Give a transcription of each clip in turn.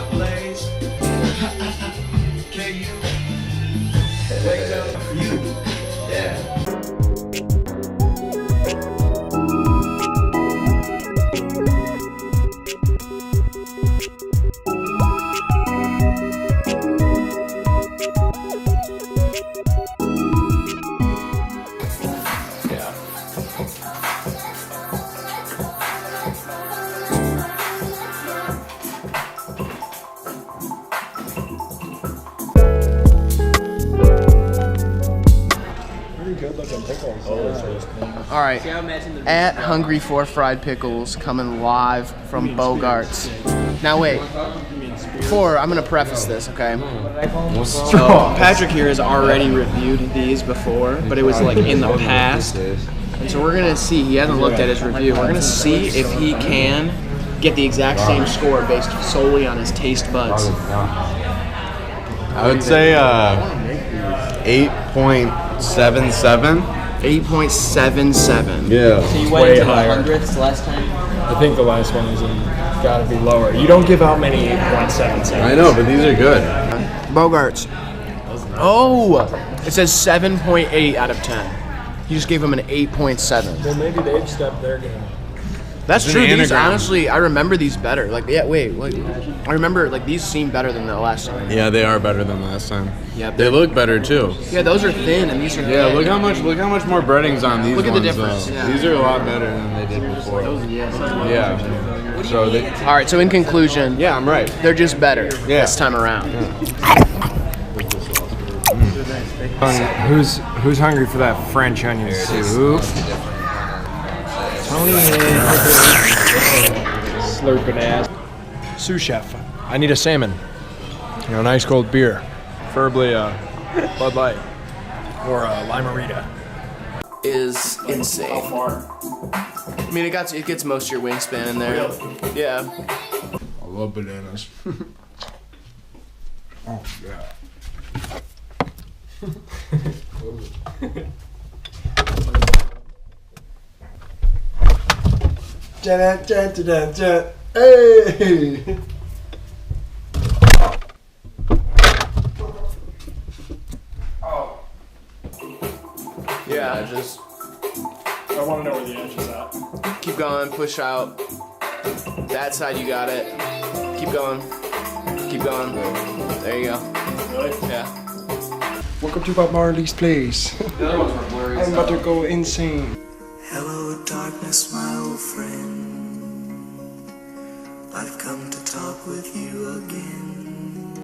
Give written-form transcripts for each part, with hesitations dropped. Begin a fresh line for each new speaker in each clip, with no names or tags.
blaze. Can you wake up you?
Yeah.
All right, at Hungry for Fried Pickles, coming live from Bogart's. Now wait, before, I'm gonna preface this, okay? So Patrick here has already reviewed these before, but it was like in the past. And so we're gonna see, he hasn't looked at his review, we're gonna see if he can get the exact same score based solely on his taste buds.
I would say 8.77.
8.77.
Yeah.
So you went into the hundredths last time? I think the last one was got to be lower. You don't give out many 8.77.
I know, but these are good.
Bogart's. Oh! It says 7.8 out of 10. You just gave him an 8.7.
Well, maybe they've stepped their game up.
That's true. These, honestly, I remember these better. Like, yeah, wait. I remember, like, these seem better than the last time.
Yeah, they are better than last time.
Yeah,
they look better too.
Yeah, those are thin and these are
Yeah,
thick.
look how much more breading's on these.
Look at
ones,
the difference.
Though.
Yeah.
These are a lot better than they did before. Yeah. So they.
All right. So in conclusion,
Yeah, I'm right.
they're just better this time around.
Who's hungry for that French onion soup? Slurping ass. Sous chef, I need a salmon. You know, an ice cold beer, preferably a Bud Light or a Limerita.
Is insane.
How far?
I mean, it gets most of your wingspan in there. Yeah.
I love bananas. Oh yeah.
Hey!
Yeah, just
I want to know where the edge is at.
keep going, push out. That side, you got it. Keep going. Keep going. There you go.
Really?
Yeah.
Welcome to Bob Marley's place.
The other ones were blurry.
I'm about to go insane.
Hello, darkness, my old friend. I've come to talk with you again.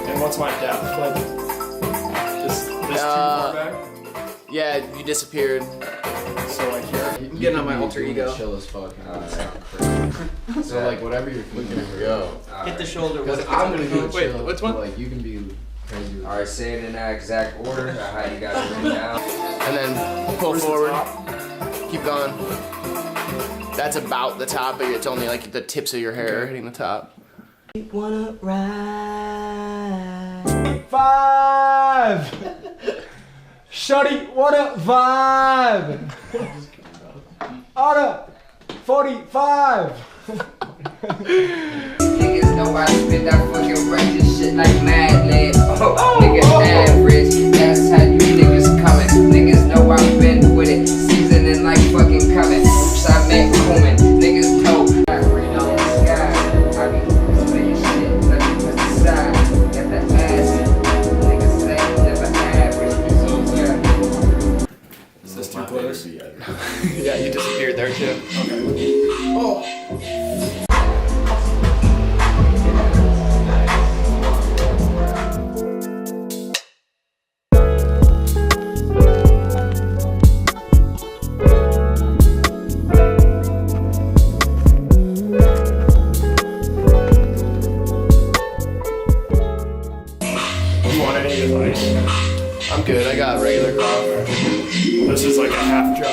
And what's my depth? Like this too far back?
Yeah, you disappeared.
So like here.
I'm getting on my alter ego.
Chill as fuck. So like whatever you're looking for, go.
Hit the shoulder.
Because I'm gonna go
Wait,
chill.
which one?
Like you can be crazy. All right, say it in that exact order. How you got it written down.
And then pull forward. Keep going. That's about the top, but it's only like the tips of your hair hitting the top.
Wanna ride?
5! Shorty, what a vibe! Order 45!
Niggas know I spit that fucking righteous shit like Mad Lib. Oh, nigga average, that's how you niggas coming. Niggas know I've been with it, seasoning like fucking coming. Oops, I meant cumin. Niggas know I read on the sky. I be spitting shit, let me put the side. Got the ass, niggas say never average.
Is this too close?
Yeah, you disappeared there too.
You want any advice?
I'm good. I got regular coffee.
This is like a half drop.